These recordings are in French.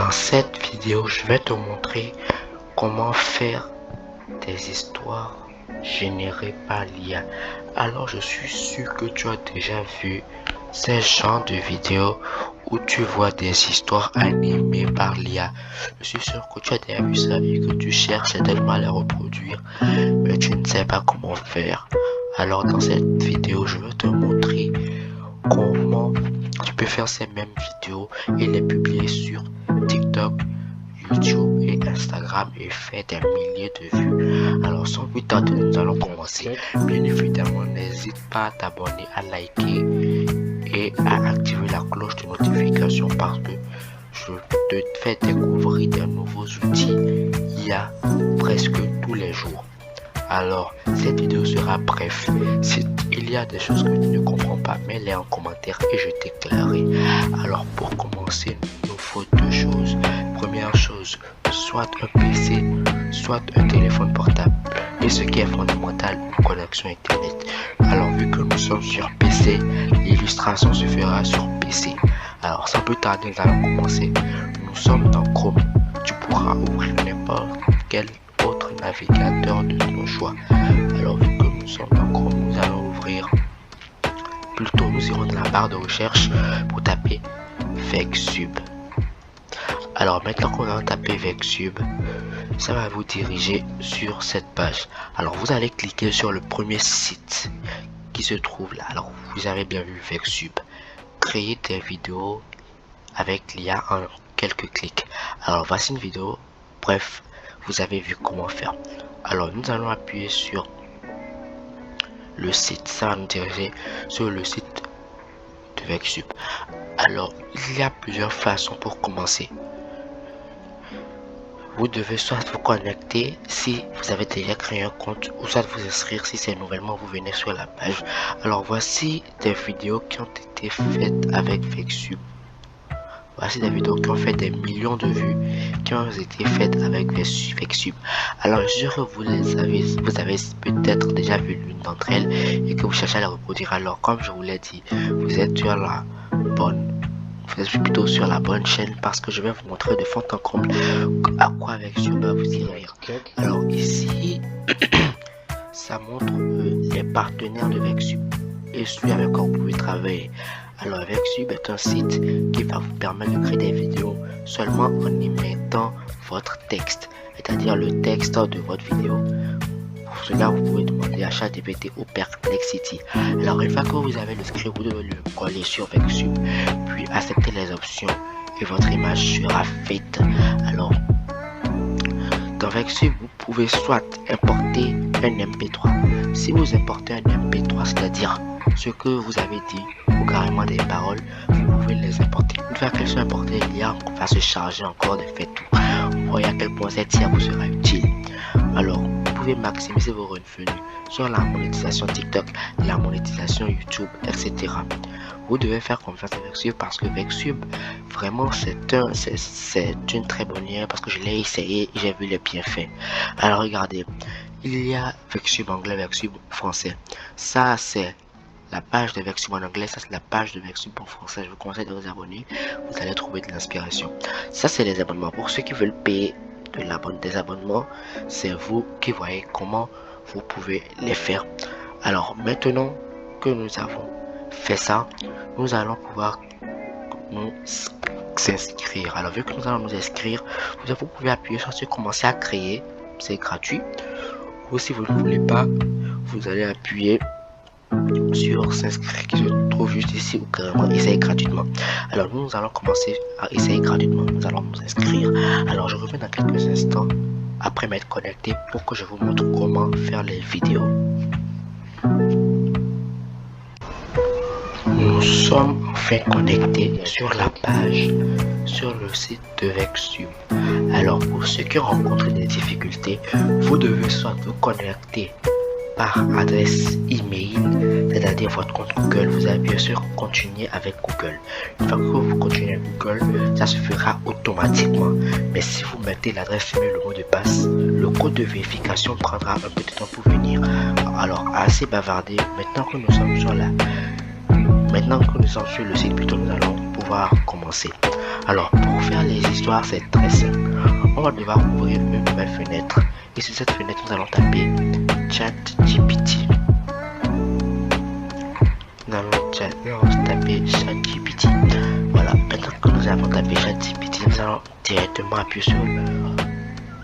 Dans cette vidéo, je vais te montrer comment faire des histoires générées par l'IA. Alors, je suis sûr que tu as déjà vu ces genres de vidéos où tu vois des histoires animées par l'IA. Je suis sûr que tu as déjà vu ça et que tu cherches tellement à les reproduire, mais tu ne sais pas comment faire. Alors, dans cette vidéo, je vais te montrer comment tu peux faire ces mêmes vidéos et les publier sur TikTok, YouTube et Instagram et faire des milliers de vues. Alors sans plus tarder, nous allons commencer. Bien évidemment, n'hésite pas à t'abonner, à liker et à activer la cloche de notification parce que je te fais découvrir de nouveaux outils IA presque tous les jours. Alors, cette vidéo sera bref. Si il y a des choses que tu ne comprends pas, mets-les en commentaire et je t'éclairerai. Alors, pour commencer, il nous faut deux choses. Première chose, soit un PC, soit un téléphone portable. Et ce qui est fondamental, une connexion Internet. Alors, vu que nous sommes sur PC, l'illustration se fera sur PC. Alors, sans plus tarder, nous allons commencer. Nous sommes dans Chrome. Tu pourras ouvrir n'importe quel autre navigateur de ton choix. Alors vu que nous sommes dans Chrome, nous allons ouvrir, plutôt nous irons dans la barre de recherche pour taper Vecsub. Alors maintenant qu'on a tapé Vecsub, ça va vous diriger sur cette page. Alors vous allez cliquer sur le premier site qui se trouve là. Alors vous avez bien vu Vecsub, créer des vidéos avec l'IA en quelques clics. Alors voici une vidéo, bref, vous avez vu comment faire. Alors nous allons appuyer sur le site, ça va nous diriger sur le site de Vecsub. Alors il y a plusieurs façons pour commencer. Vous devez soit vous connecter si vous avez déjà créé un compte, ou soit vous inscrire si c'est nouvellement vous venez sur la page. Alors voici des vidéos qui ont été faites avec Vecsub. Voici des vidéos qui ont fait des millions de vues, qui ont été faites avec Vecsub. Alors, je suis sûr que vous avez peut-être déjà vu l'une d'entre elles et que vous cherchez à la reproduire. Alors, comme je vous l'ai dit, vous êtes plutôt sur la bonne chaîne parce que je vais vous montrer de fond en comble à quoi Vecsub va vous servir. Alors ici, ça montre les partenaires de Vecsub et celui avec quoi vous pouvez travailler. Alors Vecsub est un site qui va vous permettre de créer des vidéos seulement en y mettant votre texte, c'est-à-dire le texte de votre vidéo. Pour cela, vous pouvez demander à ChatGPT ou Perplexity. Alors une fois que vous avez le script, vous devez le coller sur Vecsub, puis accepter les options et votre image sera faite. Alors dans Vecsub, vous pouvez soit importer un MP3. Si vous importez un MP3, c'est-à-dire ce que vous avez dit ou carrément des paroles, vous pouvez les importer. Une fois qu'elles sont importées, l'IA va se charger encore de faire tout. Vous voyez à quel point cette IA vous sera utile. Alors, vous pouvez maximiser vos revenus sur la monétisation TikTok, la monétisation YouTube, etc. Vous devez faire confiance à Vecsub parce que Vecsub, vraiment, c'est une très bonne IA parce que je l'ai essayé et j'ai vu les bienfaits. Alors, regardez, il y a Vecsub anglais, Vecsub français. Ça, c'est la page de Vecsub en anglais, ça c'est la page de Vecsub en français. Je vous conseille de vous abonner, vous allez trouver de l'inspiration. Ça c'est les abonnements. Pour ceux qui veulent payer des abonnements, c'est vous qui voyez comment vous pouvez les faire. Alors maintenant que nous avons fait ça, nous allons pouvoir nous s'inscrire. Alors vu que nous allons nous inscrire, vous pouvez appuyer sur ce commencer à créer, c'est gratuit. Ou si vous ne voulez pas, vous allez appuyer sur s'inscrire qui se trouve juste ici ou carrément essayer gratuitement. Alors nous allons commencer à essayer gratuitement. Nous allons nous inscrire. Alors je reviens dans quelques instants après m'être connecté pour que je vous montre comment faire les vidéos. Nous sommes enfin connectés sur la page, sur le site de Vecsub. Alors pour ceux qui rencontrent des difficultés, vous devez soit vous connecter par adresse email, c'est-à-dire votre compte Google. Vous appuyez sur continuer avec Google. Une fois que vous continuez avec Google, ça se fera automatiquement. Mais si vous mettez l'adresse email, le mot de passe, le code de vérification prendra un peu de temps pour venir. Alors assez bavardé, maintenant que nous sommes sur le site, plutôt nous allons pouvoir commencer. Alors, pour faire les histoires, c'est très simple. On va devoir ouvrir une nouvelle fenêtre. Et sur cette fenêtre, nous allons taper ChatGPT. Nous allons taper ChatGPT. Voilà, maintenant que nous avons tapé ChatGPT, nous allons directement appuyer sur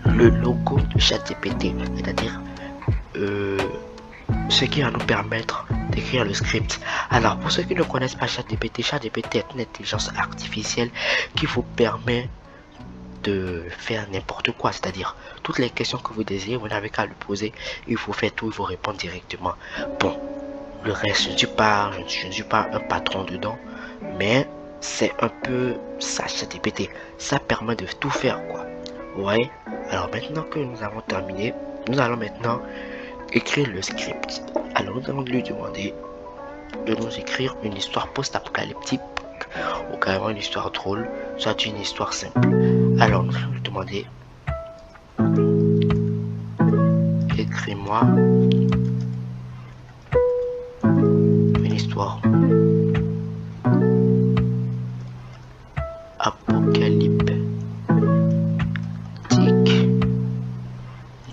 le logo de ChatGPT, c'est-à-dire ce qui va nous permettre d'écrire le script. Alors, pour ceux qui ne connaissent pas ChatGPT, ChatGPT est une intelligence artificielle qui vous permet de faire n'importe quoi, c'est-à-dire toutes les questions que vous désirez, vous n'avez qu'à le poser, il vous fait tout, il vous répond directement. Bon, le reste, je ne suis pas un patron dedans, mais c'est un peu ça, ChatGPT. Ça permet de tout faire, quoi. Ouais. Alors maintenant que nous avons terminé, nous allons maintenant écrire le script. Alors nous allons lui demander de nous écrire une histoire post-apocalyptique ou carrément une histoire drôle, soit une histoire simple. Alors nous allons lui demander écris-moi une histoire apocalyptique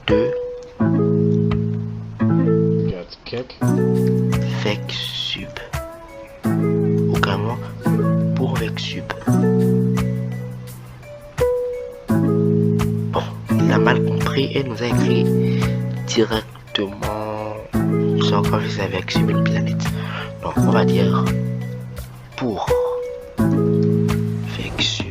de Vexsub ou carrément pour Vexsub. Bon, il a mal compris et nous a écrit directement. C'est encore juste avec Vexsub une planète. Donc on va dire pour Vexsub.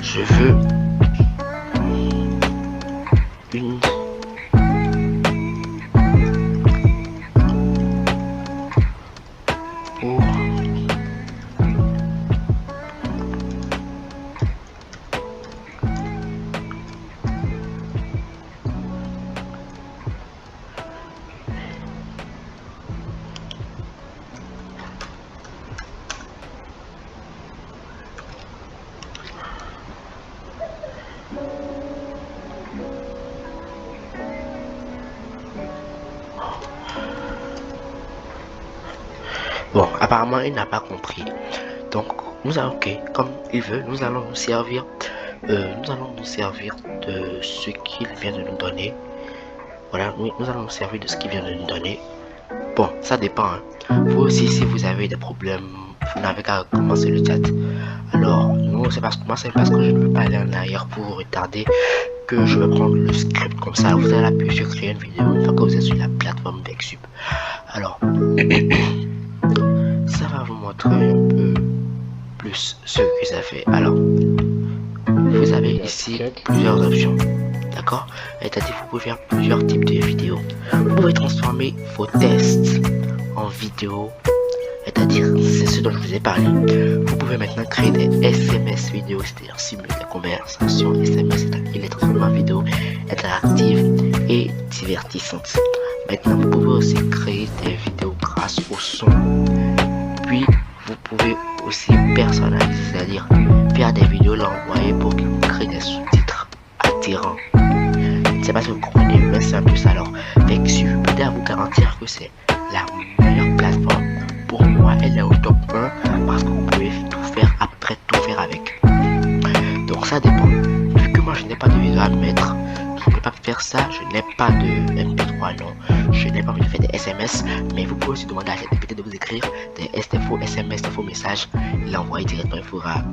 Je veux une pour bon, apparemment il n'a pas compris. Donc nous allons, ok, comme il veut, nous allons nous servir de ce qu'il vient de nous donner. Voilà, nous allons nous servir de ce qu'il vient de nous donner. Bon, ça dépend, hein. Vous aussi, si vous avez des problèmes, vous n'avez qu'à commencer le chat. Alors, nous, c'est parce que moi, c'est parce que je ne veux pas aller en arrière pour vous retarder que je vais prendre le script comme ça. Vous allez appuyer sur créer une vidéo une fois que vous êtes sur la plateforme Vexsub. Alors, ça va vous montrer un peu plus ce que ça fait. Alors, vous avez ici plusieurs options. D'accord? C'est-à-dire vous pouvez faire plusieurs types de vidéos. Vous pouvez transformer vos tests en vidéo. C'est-à-dire, c'est ce dont je vous ai parlé. Vous pouvez maintenant créer des SMS vidéo, c'est-à-dire simuler des conversations SMS et les transformer en vidéo interactives et divertissantes. Maintenant, vous pouvez aussi créer des vidéos grâce au son. Puis, vous pouvez aussi personnaliser, c'est-à-dire faire des vidéos, l'envoyer pour qu'il vous crée des sous-titres attirants. Je ne sais pas si vous comprenez, mais c'est un peu ça. Alors, Vexsub, je peux vous garantir que c'est la meilleure plateforme. Pour moi, elle est au top 1 parce que vous pouvez tout faire après tout faire avec. Donc ça dépend. Vu que moi je n'ai pas de vidéo à mettre, je ne peux pas faire ça. Je n'ai pas de MP3, non. Je n'ai pas envie de faire des SMS. Mais vous pouvez aussi demander à ChatGPT de vous écrire des faux SMS, des faux messages. Il l'envoie directement. Il faudra.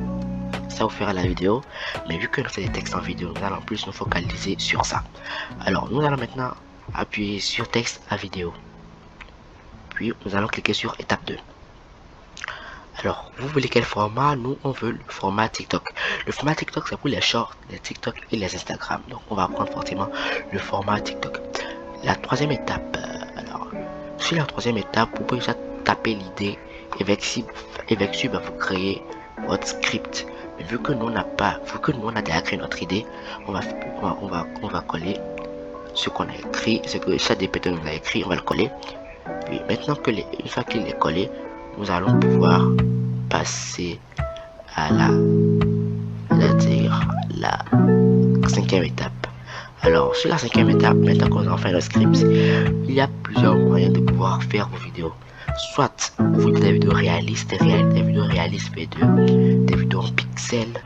Ça vous fera la vidéo. Mais vu que nous faisons des textes en vidéo, nous allons plus nous focaliser sur ça. Alors nous allons maintenant appuyer sur texte à vidéo. Puis nous allons cliquer sur étape 2. Alors, vous voulez quel format? Nous, on veut le format TikTok. Le format TikTok, c'est pour les shorts, les TikTok et les Instagram. Donc, on va prendre forcément le format TikTok. La troisième étape. Alors, sur la troisième étape, vous pouvez déjà taper l'idée et Vexsub va vous créer votre script. Mais vu que nous, on a déjà créé notre idée, on va coller ce qu'on a écrit, ce que ChatGPT nous a écrit, on va le coller. Puis maintenant que une fois qu'il est collé, nous allons pouvoir passer à c'est-à-dire la cinquième étape. Alors, sur la cinquième étape, maintenant qu'on a fait le script, il y a plusieurs moyens de pouvoir faire vos vidéos. Soit vous voulez des vidéos réalistes, des vidéos réalistes V2, des vidéos en pixels.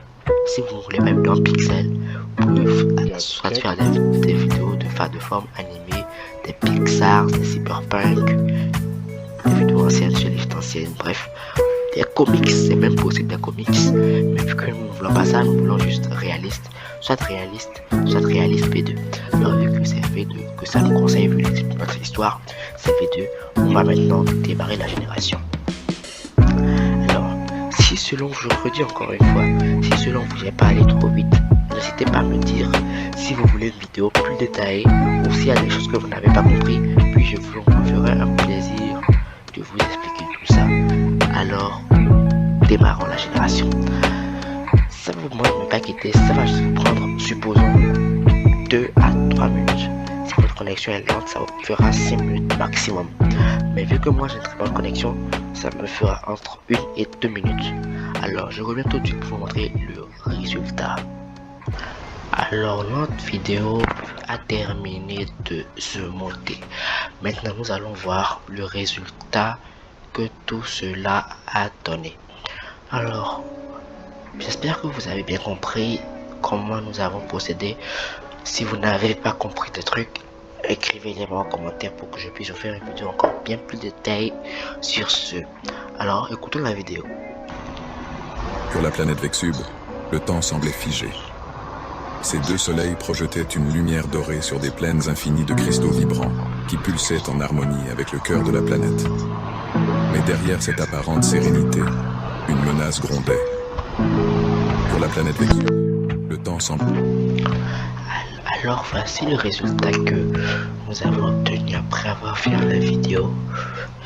Si vous ne voulez pas des vidéos en pixels, vous pouvez soit faire des vidéos de forme animée, des Pixar, des Cyberpunk, des vidéos anciennes sur les anciennes, bref. Des comics, c'est même possible des comics, mais vu que nous ne voulons pas ça, nous voulons juste réaliste V2. Alors vu que c'est V2, que ça nous conseille vu notre histoire, c'est V2, on va maintenant démarrer la génération. Alors, si selon, je redis encore une fois, si selon vous n'avez pas allé trop vite, n'hésitez pas à me dire si vous voulez une vidéo plus détaillée ou s'il y a des choses que vous n'avez pas compris, puis je vous ferai un plaisir de vous expliquer tout ça. Alors, démarrons la génération. Ça vous demande de ne pas quitter, ça va juste vous prendre, supposons, 2 à 3 minutes. Si votre connexion est lente, ça vous fera 6 minutes maximum. Mais vu que moi j'ai une très bonne connexion, ça me fera entre 1 et 2 minutes. Alors, je reviens tout de suite pour vous montrer le résultat. Alors, notre vidéo a terminé de se monter. Maintenant, nous allons voir le résultat que tout cela a donné. Alors, j'espère que vous avez bien compris comment nous avons procédé. Si vous n'avez pas compris des trucs, écrivez-les-moi en commentaire pour que je puisse vous faire une vidéo encore bien plus détaillée sur ce. Alors, écoutons la vidéo. Sur la planète Vexub, le temps semblait figé. Ces deux soleils projetaient une lumière dorée sur des plaines infinies de cristaux vibrants qui pulsaient en harmonie avec le cœur de la planète. Mais derrière cette apparente sérénité, une menace grondait. Sur la planète Vexub, le temps semblait... Alors voici le résultat que nous avons obtenu après avoir fait la vidéo,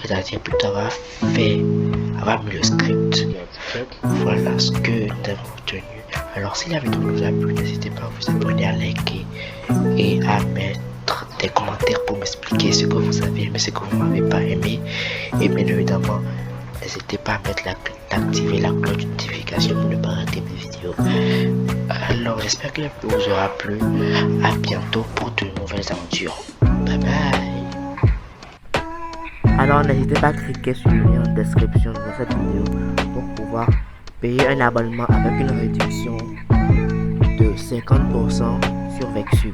c'est-à-dire plutôt avoir mis le script. Voilà ce que nous avons obtenu. Alors si la vidéo vous a plu, n'hésitez pas à vous abonner, à liker et à mettre des commentaires pour m'expliquer ce que vous avez aimé, ce que vous n'avez pas aimé. Et bien évidemment, n'hésitez pas à mettre d'activer la cloche de notification pour ne pas rater mes vidéos. Alors j'espère que la vidéo vous aura plu. À bientôt pour de nouvelles aventures. Bye bye. Alors n'hésitez pas à cliquer sur le lien en description de cette vidéo pour pouvoir payer un abonnement avec une réduction de 50% sur Vexub.